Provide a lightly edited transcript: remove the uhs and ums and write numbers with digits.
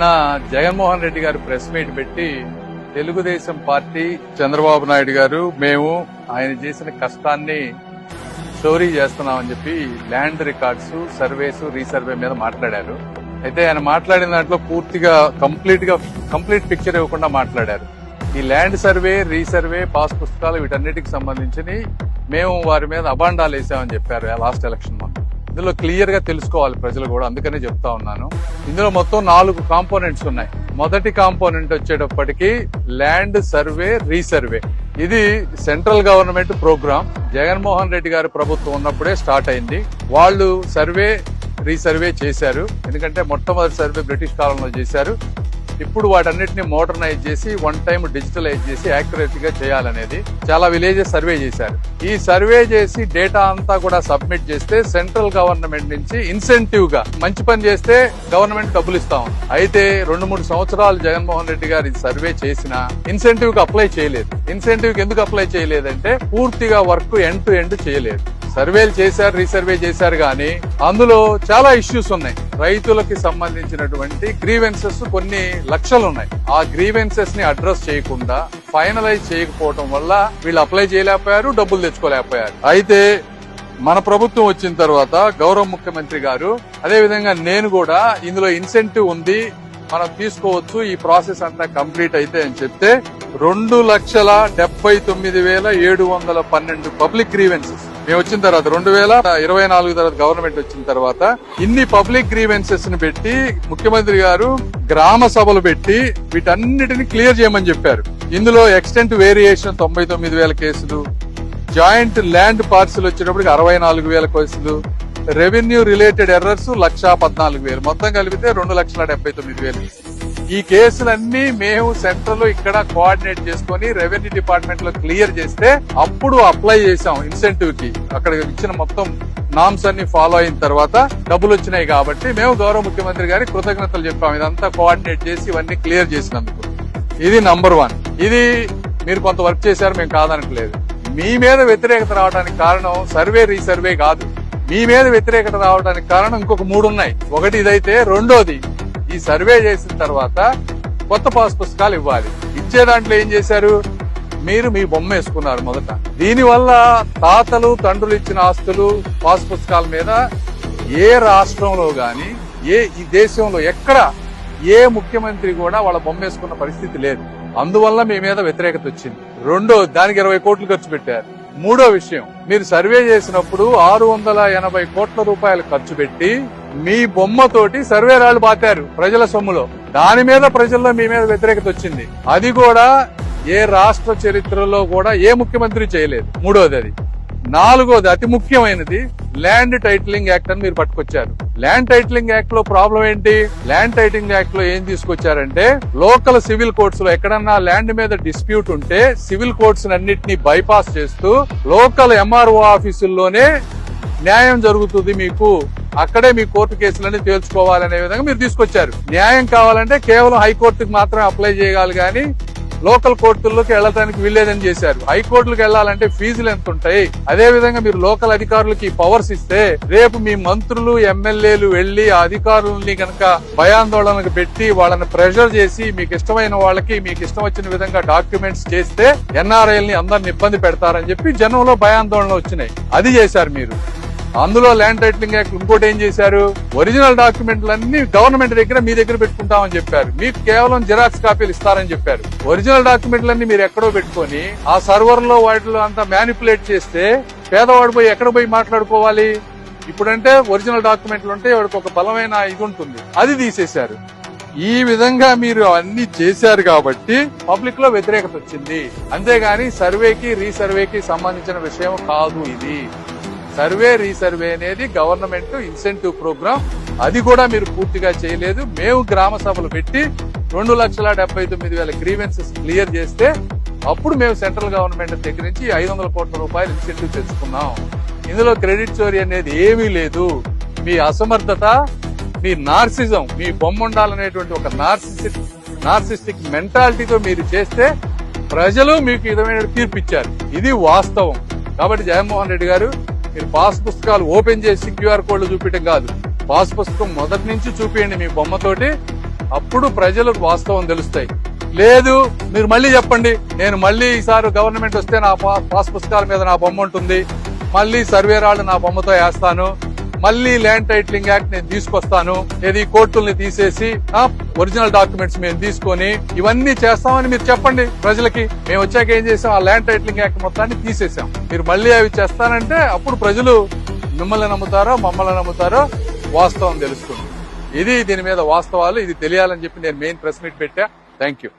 నిన్న జగన్మోహన్ రెడ్డి గారు press meet పెట్టి తెలుగుదేశం పార్టీ చంద్రబాబు నాయుడు గారు మేము ఆయన చేసిన కష్టాన్ని స్టోరీ చేస్తున్నామని చెప్పి ల్యాండ్ రికార్డ్స్ సర్వేస్ రీసర్వే మీద మాట్లాడారు. అయితే ఆయన మాట్లాడిన దాంట్లో పూర్తిగా కంప్లీట్ పిక్చర్ ఇవ్వకుండా మాట్లాడారు. ఈ ల్యాండ్ సర్వే రీసర్వే పాస్ పుస్తకాలు వీటన్నిటికి సంబంధించి మేము వారి మీద అబాండాలు వేసామని చెప్పారు లాస్ట్ ఎలక్షన్ మంత్. ఇందులో క్లియర్ గా తెలుసుకోవాలి ప్రజలు కూడా, అందుకనే చెప్తా ఉన్నాను. ఇందులో మొత్తం 4 కాంపోనెంట్స్ ఉన్నాయి. మొదటి కాంపోనెంట్ వచ్చేటప్పటికి ల్యాండ్ సర్వే రీసర్వే. ఇది central government program. Jaganmohan Reddy గారి ప్రభుత్వం ఉన్నప్పుడే స్టార్ట్ అయింది. వాళ్ళు సర్వే రీసర్వే చేశారు. ఎందుకంటే మొట్టమొదటి సర్వే బ్రిటిష్ కాలంలో చేశారు. ఇప్పుడు వాటన్నిటిని మోడర్నైజ్ చేసి వన్ టైం డిజిటలైజ్ చేసి యాక్యురేట్ గా చేయాలనేది చాలా విలేజెస్ సర్వే చేశారు. ఈ సర్వే చేసి డేటా అంతా కూడా సబ్మిట్ చేస్తే సెంట్రల్ గవర్నమెంట్ నుంచి ఇన్సెంటివ్ గా మంచి పని చేస్తే గవర్నమెంట్ డబ్బులు ఇస్తా ఉంది. అయితే 2-3 సంవత్సరాలు జగన్మోహన్ రెడ్డి గారు ఇది సర్వే చేసినా ఇన్సెంటివ్ కి అప్లై చేయలేదు. ఇన్సెంటివ్ కి ఎందుకు అప్లై చేయలేదంటే పూర్తిగా వర్క్ ఎండ్ టు ఎండ్ చేయలేదు. సర్వేలు చేశారు, రీసర్వే చేశారు, కానీ అందులో చాలా ఇష్యూస్ ఉన్నాయి. రైతులకి సంబంధించినటువంటి గ్రీవెన్సెస్ కొన్ని లక్షలు ఉన్నాయి. ఆ గ్రీవెన్సెస్ ని అడ్రస్ చేయకుండా ఫైనలైజ్ చేయకపోవడం వల్ల వీళ్ళు అప్లై చేయలేకపోయారు, డబ్బులు తెచ్చుకోలేకపోయారు. అయితే మన ప్రభుత్వం వచ్చిన తర్వాత గౌరవ ముఖ్యమంత్రి గారు, అదే విధంగా నేను కూడా ఇందులో ఇన్సెంటివ్ ఉంది, మనం తీసుకోవచ్చు, ఈ ప్రాసెస్ అంతా కంప్లీట్ అయితే అని చెప్తే 2,79,712 పబ్లిక్ గ్రీవెన్సెస్ మేము వచ్చిన తర్వాత 2024 తర్వాత గవర్నమెంట్ వచ్చిన తర్వాత ఇన్ని పబ్లిక్ గ్రీవెన్సెస్ ని పెట్టి ముఖ్యమంత్రి గారు గ్రామ సభలు పెట్టి వీటన్నిటిని క్లియర్ చేయమని చెప్పారు. ఇందులో ఎక్స్టెంట్ వేరియేషన్ 99,000 కేసులు, జాయింట్ ల్యాండ్ పార్సిల్ వచ్చేటప్పటికి 64,000 కేసులు, రెవెన్యూ రిలేటెడ్ ఎర్రర్స్ 1,14,000, మొత్తం కలిపితే 2,79,000. ఈ కేసులన్నీ మేము సెంట్రల్ లో ఇక్కడ కోఆర్డినేట్ చేసుకుని రెవెన్యూ డిపార్ట్మెంట్ లో క్లియర్ చేస్తే అప్పుడు అప్లై చేశాం ఇన్సెంటివ్ కి. అక్కడ ఇచ్చిన మొత్తం నామ్స్ అన్ని ఫాలో అయిన తర్వాత డబ్బులు వచ్చినాయి కాబట్టి మేము గౌరవ ముఖ్యమంత్రి గారికి కృతజ్ఞతలు చెప్పాం, ఇదంతా కోఆర్డినేట్ చేసి ఇవన్నీ క్లియర్ చేసినందుకు. ఇది నంబర్ 1. ఇది మీరు కొంత వర్క్ చేశారు, మేము కాదనట్లేదు. మీ మీద వ్యతిరేకత రావడానికి కారణం సర్వే రీసర్వే కాదు. మీ మీద వ్యతిరేకత రావడానికి కారణం ఇంకొక 3 ఉన్నాయి. ఒకటి ఇదైతే, రెండోది ఈ సర్వే చేసిన తర్వాత కొత్త పాస్ పుస్తకాలు ఇవ్వాలి. ఇచ్చే దాంట్లో ఏం చేశారు, మీరు మీ బొమ్మ వేసుకున్నారు మొదట. దీనివల్ల తాతలు తండ్రులు ఇచ్చిన ఆస్తులు పాస్ పుస్తకాల మీద ఏ రాష్ట్రంలో గాని ఈ దేశంలో ఎక్కడ ఏ ముఖ్యమంత్రి కూడా వాళ్ళ బొమ్మ వేసుకున్న పరిస్థితి లేదు. అందువల్ల మీ మీద వ్యతిరేకత వచ్చింది. రెండో, దానికి 20 కోట్లు ఖర్చు పెట్టారు. మూడో విషయం, మీరు సర్వే చేసినప్పుడు 680 కోట్ల రూపాయలు ఖర్చు పెట్టి మీ బొమ్మతోటి సర్వే రాళ్లు బాతారు ప్రజల సొమ్ములో. దాని మీద ప్రజల్లో మీ మీద వ్యతిరేకత వచ్చింది. అది కూడా ఏ రాష్ట్ర చరిత్రలో కూడా ఏ ముఖ్యమంత్రి చేయలేదు. మూడోది అది. నాలుగోది, అతి ముఖ్యమైనది, ల్యాండ్ టైటిలింగ్ యాక్ట్ అని మీరు పట్టుకొచ్చారు. ల్యాండ్ టైటిలింగ్ యాక్ట్ లో ప్రాబ్లం ఏంటి? ల్యాండ్ టైటిలింగ్ యాక్ట్ లో ఏం తీసుకొచ్చారంటే, లోకల్ సివిల్ కోర్ట్స్ లో ఎక్కడన్నా ల్యాండ్ మీద డిస్ప్యూట్ ఉంటే సివిల్ కోర్ట్స్ అన్నింటినీ బైపాస్ చేస్తూ లోకల్ ఎంఆర్ఓ ఆఫీసుల్లోనే న్యాయం జరుగుతుంది, మీకు అక్కడే మీ కోర్టు కేసులన్నీ తేల్చుకోవాలనే విధంగా మీరు తీసుకొచ్చారు. న్యాయం కావాలంటే కేవలం హైకోర్టుకి మాత్రమే అప్లై చేయాలి, కానీ లోకల్ కోర్టుల్లోకి వెళ్లడానికి వీల్లేదని చేశారు. హైకోర్టులకు వెళ్లాలంటే ఫీజులు ఎంత ఉంటాయి? అదే విధంగా మీరు లోకల్ అధికారులకి పవర్స్ ఇస్తే రేపు మీ మంత్రులు ఎమ్మెల్యేలు వెళ్లి ఆ అధికారులని కనుక భయాందోళనకు పెట్టి వాళ్ళని ప్రెషర్ చేసి మీకు ఇష్టమైన వాళ్ళకి మీకు ఇష్టం వచ్చిన విధంగా డాక్యుమెంట్స్ చేస్తే ఎన్ఆర్ఐల్ని అందరిని ఇబ్బంది పెడతారని చెప్పి జనంలో భయాందోళన వచ్చినాయి. అది చేశారు మీరు. అందులో ల్యాండ్ టైటిలింగ్ యాక్ట్ ఇంకోటి ఏం చేశారు, ఒరిజినల్ డాక్యుమెంట్లన్నీ గవర్నమెంట్ దగ్గర మీ దగ్గర పెట్టుకుంటామని చెప్పారు. మీకు కేవలం జిరాక్స్ కాపీలు ఇస్తారని చెప్పారు. ఒరిజినల్ డాక్యుమెంట్లన్నీ మీరు ఎక్కడో పెట్టుకొని ఆ సర్వర్ లో వాటిలో అంతా మ్యానిపులేట్ చేస్తే పేదవాడు పోయి ఎక్కడ పోయి మాట్లాడుకోవాలి? ఇప్పుడంటే ఒరిజినల్ డాక్యుమెంట్లు ఉంటే వాడికి ఒక బలమైన ఇది ఉంటుంది, అది తీసేశారు. ఈ విధంగా మీరు అన్ని చేశారు కాబట్టి పబ్లిక్ లో వ్యతిరేకత వచ్చింది. అంతేగాని సర్వేకి రీసర్వేకి సంబంధించిన విషయం కాదు ఇది. సర్వే రీసర్వే అనేది గవర్నమెంట్ ఇన్సెంటివ్ ప్రోగ్రామ్. అది కూడా మీరు పూర్తిగా చేయలేదు. మేము గ్రామ సభలు పెట్టి 2,79,000 గ్రీవెన్సెస్ క్లియర్ చేస్తే అప్పుడు మేము సెంట్రల్ గవర్నమెంట్ దగ్గర నుంచి 500 కోట్ల రూపాయలు ఇన్సెంటివ్ తెచ్చుకున్నాం. ఇందులో క్రెడిట్ చోరీ అనేది ఏమీ లేదు. మీ అసమర్థత, మీ నార్సిజం, మీ బొమ్మ ఉండాలనేటువంటి ఒక నార్సిస్టిక్ మెంటాలిటీతో మీరు చేస్తే ప్రజలు మీకు విధమైన తీర్పు ఇచ్చారు. ఇది వాస్తవం. కాబట్టి జగన్మోహన్ రెడ్డి గారు, మీరు పాస్ పుస్తకాలు ఓపెన్ చేసి క్యూఆర్ కోడ్లు చూపించడం కాదు, పాస్ పుస్తకం మొదటి నుంచి చూపియండి మీ బొమ్మతోటి. అప్పుడు ప్రజలకు వాస్తవం తెలుస్తాయి. లేదు మీరు మళ్ళీ చెప్పండి, నేను మళ్ళీ ఈసారి గవర్నమెంట్ వస్తే నా పాస్ పుస్తకాల మీద నా బొమ్మ ఉంటుంది, మళ్ళీ సర్వే రాళ్ళు నా బొమ్మతో వేస్తాను, మళ్ళీ ల్యాండ్ టైటిలింగ్ యాక్ట్ నేను తీసుకొస్తాను, ఏది కోర్టుల్ని తీసేసి ఒరిజినల్ డాక్యుమెంట్స్ మేము తీసుకొని ఇవన్నీ చేస్తామని మీరు చెప్పండి ప్రజలకి. మేము వచ్చాక ఏం చేసాం, ఆ ల్యాండ్ టైటిలింగ్ యాక్ట్ మొత్తాన్ని తీసేసాం. మీరు మళ్ళీ అవి చేస్తానంటే అప్పుడు ప్రజలు మిమ్మల్ని నమ్ముతారో మమ్మల్ని నమ్ముతారో వాస్తవం తెలుస్తుంది. ఇది దీని మీద వాస్తవాలు, ఇది తెలియాలని చెప్పి నేను మెయిన్ ప్రెస్ మీట్ పెట్టా. Thank you.